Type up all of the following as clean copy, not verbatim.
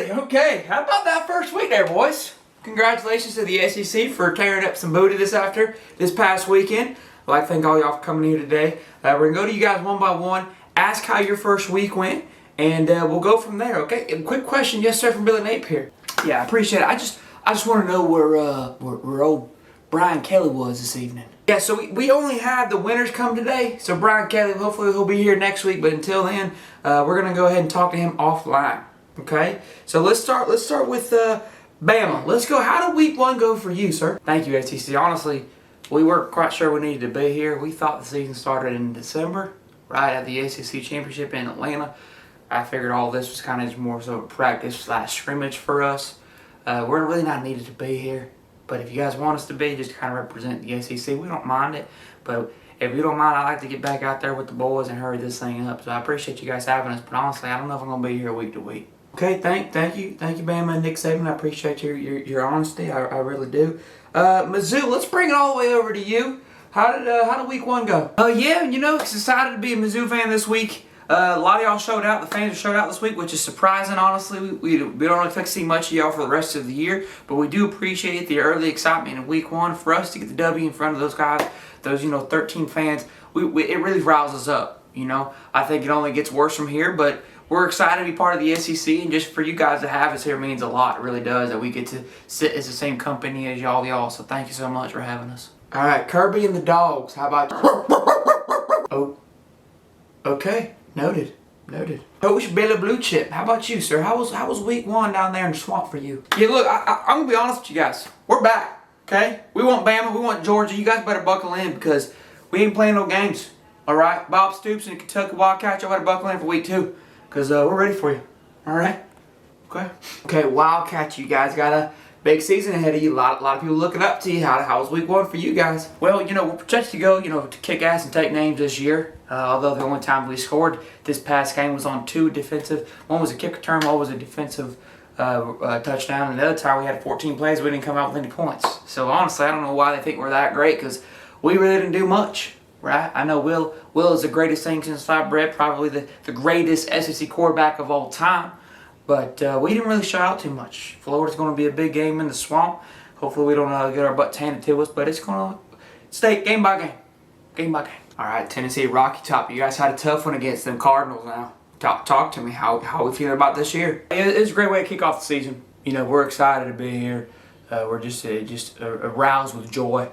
Alrighty, okay. How about that first week there, boys? Congratulations to the SEC for tearing up some booty this past weekend. I'd like to thank all y'all for coming here today. We're going to go to you guys one by one, ask how your first week went, and we'll go from there, okay? And quick question, yes sir, from Billy Nape here. Yeah, I appreciate it. I just want to know where old Brian Kelly was this evening. Yeah, so we only had the winners come today, so Brian Kelly, hopefully he'll be here next week, but until then, we're going to go ahead and talk to him offline, okay? So let's start with Bama. Let's go. How did week one go for you, sir? Thank you, SEC. Honestly, we weren't quite sure we needed to be here. We thought the season started in December, right at the SEC Championship in Atlanta. I figured all this was kind of just more so a practice / scrimmage for us. We're really not needed to be here. But if you guys want us to be, just kind of represent the SEC, we don't mind it. But if you don't mind, I'd like to get back out there with the boys and hurry this thing up. So I appreciate you guys having us. But honestly, I don't know if I'm going to be here week to week. Okay, thank you, Bama and Nick Saban. I appreciate your honesty. I really do. Mizzou, let's bring it all the way over to you. How did week one go? Yeah, excited to be a Mizzou fan this week. A lot of y'all showed out. The fans showed out this week, which is surprising, honestly. We don't expect to see much of y'all for the rest of the year, but we do appreciate the early excitement in week one. For us to get the W in front of those guys, those 13 fans, it really riles us up. I think it only gets worse from here, but we're excited to be part of the SEC, and just for you guys to have us here means a lot. It really does, that we get to sit as the same company as y'all. So thank you so much for having us. All right, Kirby and the dogs. How about you? Oh, okay. Noted. Coach Billy Blue Chip, how about you, sir? How was week one down there in the swamp for you? Yeah, look, I'm going to be honest with you guys. We're back, okay? We want Bama. We want Georgia. You guys better buckle in because we ain't playing no games, all right? Bob Stoops and Kentucky Wildcats, y'all better buckle in for week two because we're ready for you, all right? Okay, Wildcats, you guys got a big season ahead of you. A lot of people looking up to you. How was week one for you guys? Well, we're projected to go, to kick ass and take names this year. Although the only time we scored this past game was on two defensive. One was a kick return, one was a defensive touchdown, and the other time we had 14 plays, we didn't come out with any points. So honestly, I don't know why they think we're that great because we really didn't do much, right? I know Will is the greatest thing since sliced bread, probably the greatest SEC quarterback of all time. But we didn't really show out too much. Florida's going to be a big game in the swamp. Hopefully we don't get our butts handed to us, but it's going to stay game by game. Game by game. All right, Tennessee, Rocky Top. You guys had a tough one against them Cardinals now. Talk to me. How we feeling about this year? It's a great way to kick off the season. We're excited to be here. We're just aroused with joy.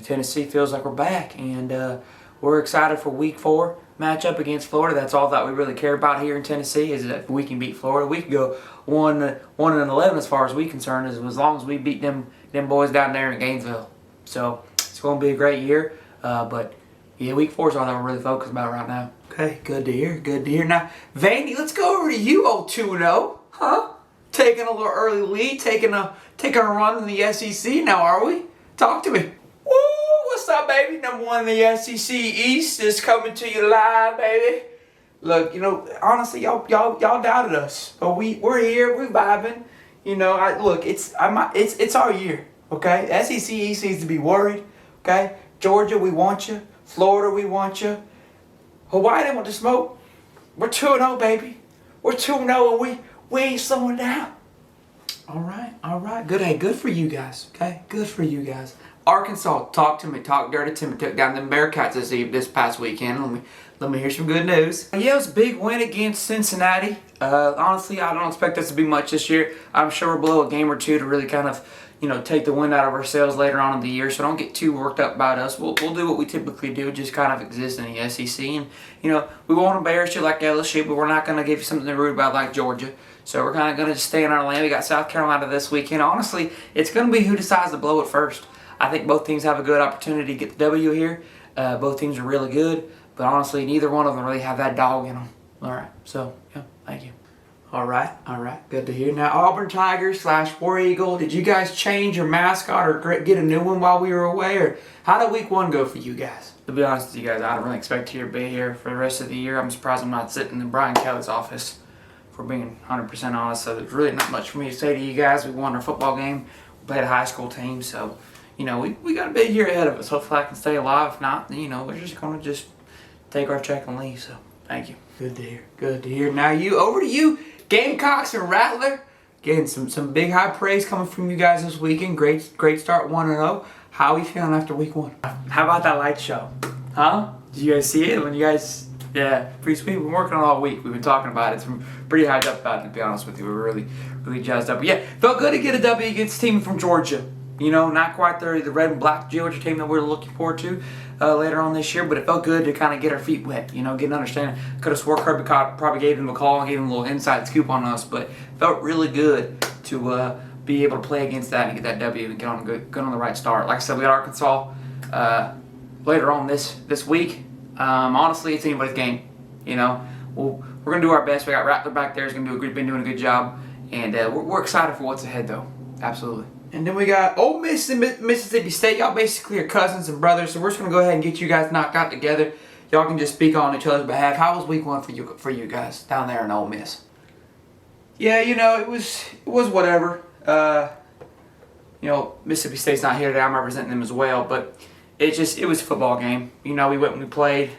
Tennessee feels like we're back, and we're excited for week 4 matchup against Florida. That's all that we really care about here in Tennessee is that if we can beat Florida, we can go 1-11 as far as we're concerned, as long as we beat them boys down there in Gainesville. So it's going to be a great year, but yeah, week 4 is all that we're really focused about right now. Okay, good to hear. Now, Vandy, let's go over to you, old 2-0, huh? Taking a little early lead, taking a run in the SEC now, are we? Talk to me. Woo! What's up, baby? Number 1 in the SEC East is coming to you live, baby. Look, honestly, y'all doubted us, but we're here, we're vibing. Look, it's our year, okay? SEC East needs to be worried, okay? Georgia, we want you. Florida, we want you. Hawaii, they want to smoke. We're 2-0, baby. We're 2-0, and we ain't slowing down. All right. Good for you guys, okay? Good for you guys. Arkansas, talk to me. Talk dirty to me. Took down them Bearcats this past weekend. Let me hear some good news. Yeah, it was a big win against Cincinnati. Honestly, I don't expect us to be much this year. I'm sure we'll blow a game or two to really kind of, take the wind out of ourselves later on in the year. So don't get too worked up about us. We'll do what we typically do, just kind of exist in the SEC. And, we won't embarrass you like LSU, but we're not going to give you something to root about like Georgia. So we're kind of going to just stay in our lane. We got South Carolina this weekend. Honestly, it's going to be who decides to blow it first. I think both teams have a good opportunity to get the W here. Both teams are really good, but honestly, neither one of them really have that dog in them. All right, so, yeah, thank you. All right, good to hear. Now, Auburn Tigers / War Eagle, did you guys change your mascot or get a new one while we were away? Or how did week 1 go for you guys? To be honest with you guys, I don't really expect to be here for the rest of the year. I'm surprised I'm not sitting in Brian Kelly's office, for being 100% honest. So there's really not much for me to say to you guys. We won our football game. We played a high school team, so we got a big year ahead of us. Hopefully I can stay alive. If not, we're just going to take our check and leave. So, thank you. Good to hear. Now, over to you, Gamecocks and Rattler. Again, some big high praise coming from you guys this weekend. Great start 1-0. How are we feeling after week 1? How about that light show? Huh? Did you guys see it? When you guys, yeah, pretty sweet. We've been working on it all week. We've been talking about it. It's pretty hyped up about it, to be honest with you. We're really jazzed up. But yeah, felt good to get a W against a team from Georgia. You know, not quite the red and black Georgia team that we're looking forward to later on this year, but it felt good to kind of get our feet wet, you know, get an understanding. Could have swore Kirby probably gave them a call and gave them a little inside scoop on us, but felt really good to be able to play against that and get that W and get on the right start. Like I said, we got Arkansas later on this week. Honestly, it's anybody's game. You know, we're gonna do our best. We got Rattler back there. He's been doing a good job, and we're excited for what's ahead, though. Absolutely. And then we got Ole Miss and Mississippi State. Y'all basically are cousins and brothers, so we're just going to go ahead and get you guys knocked out together. Y'all can just speak on each other's behalf. How was week 1 for you guys down there in Ole Miss? Yeah, you know, it was whatever. You know, Mississippi State's not here today. I'm representing them as well, but it was a football game. You know, we went and we played.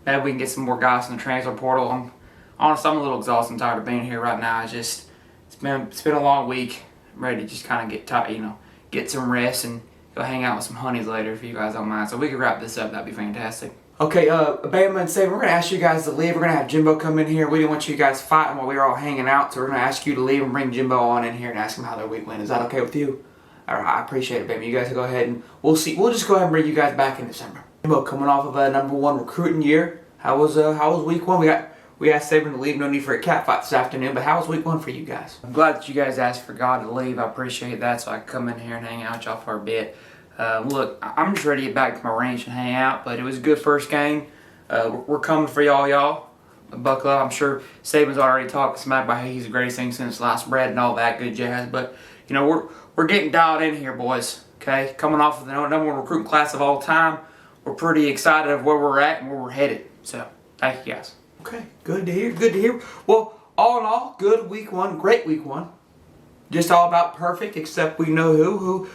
Maybe we can get some more guys in the transfer portal. Honestly, I'm a little exhausted and tired of being here right now. It's been a long week. I'm ready to just kind of get tired, you know, get some rest and go hang out with some honeys later if you guys don't mind. So we could wrap this up. That'd be fantastic. Okay, Bama and Saban, we're going to ask you guys to leave. We're going to have Jimbo come in here. We didn't want you guys fighting while we were all hanging out, so we're going to ask you to leave and bring Jimbo on in here and ask him how their week went. Is that okay with you? All right, I appreciate it, baby. You guys go ahead and we'll see. We'll just go ahead and bring you guys back in December. Jimbo, coming off of a #1 recruiting year, how was week 1? We asked Saban to leave. No need for a cat fight this afternoon, but how was week 1 for you guys? I'm glad that you guys asked for God to leave. I appreciate that, so I can come in here and hang out with y'all for a bit. Look, I'm just ready to get back to my ranch and hang out, but it was a good first game. We're coming for y'all. Buckle up. I'm sure Saban's already talked smack about how he's the greatest thing since sliced bread and all that good jazz, but you know, we're getting dialed in here, boys. Okay, coming off of the #1 recruiting class of all time, we're pretty excited of where we're at and where we're headed. So, thank you guys. Okay, good to hear. Well, all in all, good week 1, great week 1. Just all about perfect, except we know who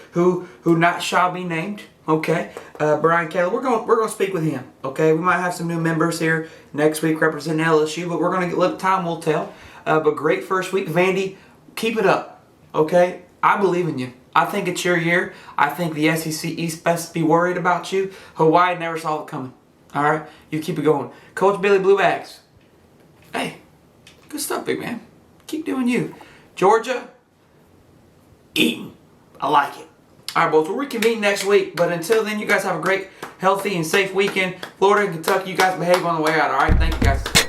not shall be named. Okay, Brian Kelly, we're gonna speak with him. Okay, we might have some new members here next week representing LSU, but we're gonna let time will tell. But great first week, Vandy, keep it up. Okay, I believe in you. I think it's your year. I think the SEC East best be worried about you. Hawaii never saw it coming. All right, you keep it going. Coach Billy Blue Bags. Hey, good stuff, big man. Keep doing you. Georgia, eating. I like it. All right, boys, we'll reconvene next week. But until then, you guys have a great, healthy, and safe weekend. Florida and Kentucky, you guys behave on the way out, all right? Thank you, guys.